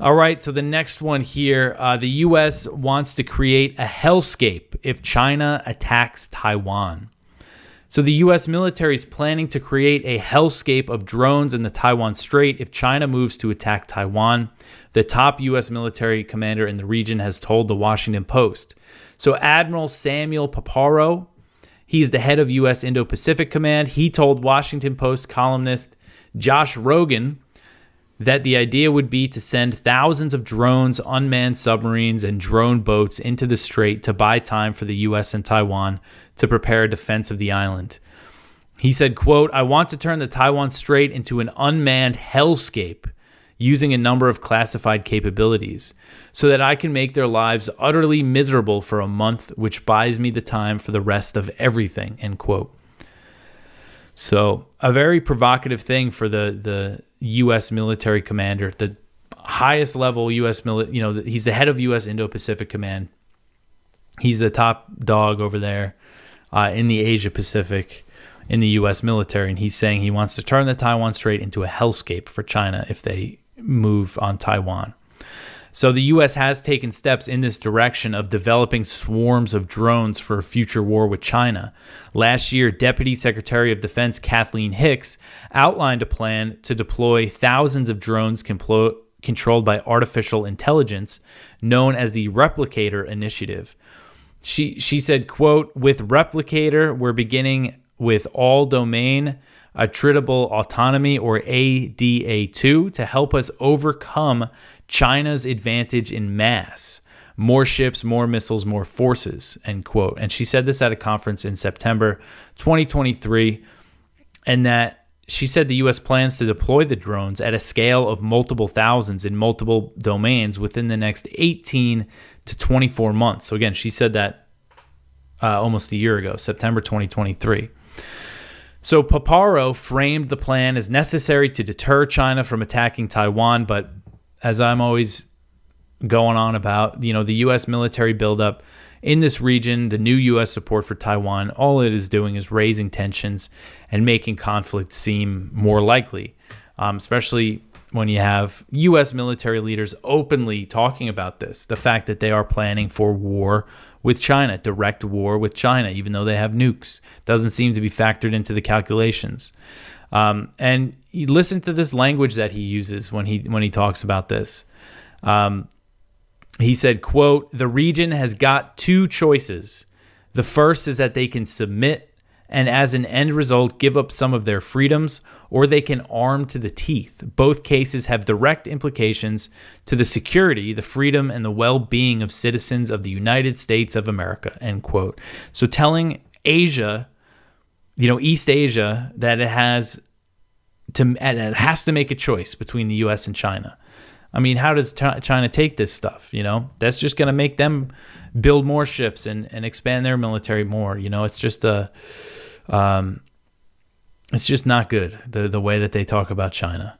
All right, so the next one here, the U.S. wants to create a hellscape if China attacks Taiwan. So the U.S. military is planning to create a hellscape of drones in the Taiwan Strait if China moves to attack Taiwan. The top U.S. military commander in the region has told the Washington Post. So Admiral Samuel Paparo, he's the head of U.S. Indo-Pacific Command. He told Washington Post columnist Josh Rogan that the idea would be to send thousands of drones, unmanned submarines, and drone boats into the strait to buy time for the U.S. and Taiwan to prepare a defense of the island. He said, quote, "I want to turn the Taiwan Strait into an unmanned hellscape using a number of classified capabilities so that I can make their lives utterly miserable for a month, which buys me the time for the rest of everything," end quote. So a very provocative thing for the U.S. military commander, the highest level U.S. he's the head of U.S. Indo-Pacific Command. He's the top dog over there in the Asia Pacific in the U.S. military, and he's saying he wants to turn the Taiwan Strait into a hellscape for China if they move on Taiwan. So the U.S. has taken steps in this direction of developing swarms of drones for a future war with China. Last year, Deputy Secretary of Defense Kathleen Hicks outlined a plan to deploy thousands of drones controlled by artificial intelligence, known as the Replicator initiative. She said, quote, "With Replicator, we're beginning with all-domain attritable autonomy, or ADA2, to help us overcome China's advantage in mass. More ships, more missiles, more forces," end quote. And she said this at a conference in September 2023, and that she said the U.S. plans to deploy the drones at a scale of multiple thousands in multiple domains within the next 18 to 24 months. So again, she said that almost a year ago, September 2023. So Paparo framed the plan as necessary to deter China from attacking Taiwan, but as I'm always going on about, the U.S. military buildup in this region, the new U.S. support for Taiwan, all it is doing is raising tensions and making conflict seem more likely, especially when you have U.S. military leaders openly talking about this, the fact that they are planning for war with China, direct war with China, even though they have nukes, doesn't seem to be factored into the calculations. And you listen to this language that he uses when he talks about this. He said, quote, "The region has got two choices. The first is that they can submit and as an end result give up some of their freedoms, or they can arm to the teeth. Both cases have direct implications to the security, the freedom, and the well-being of citizens of the United States of America," end quote. So telling Asia, East Asia, that it has to make a choice between the U.S. and China. I mean, how does China take this stuff? That's just going to make them build more ships and expand their military more. It's just it's just not good, the way that they talk about China.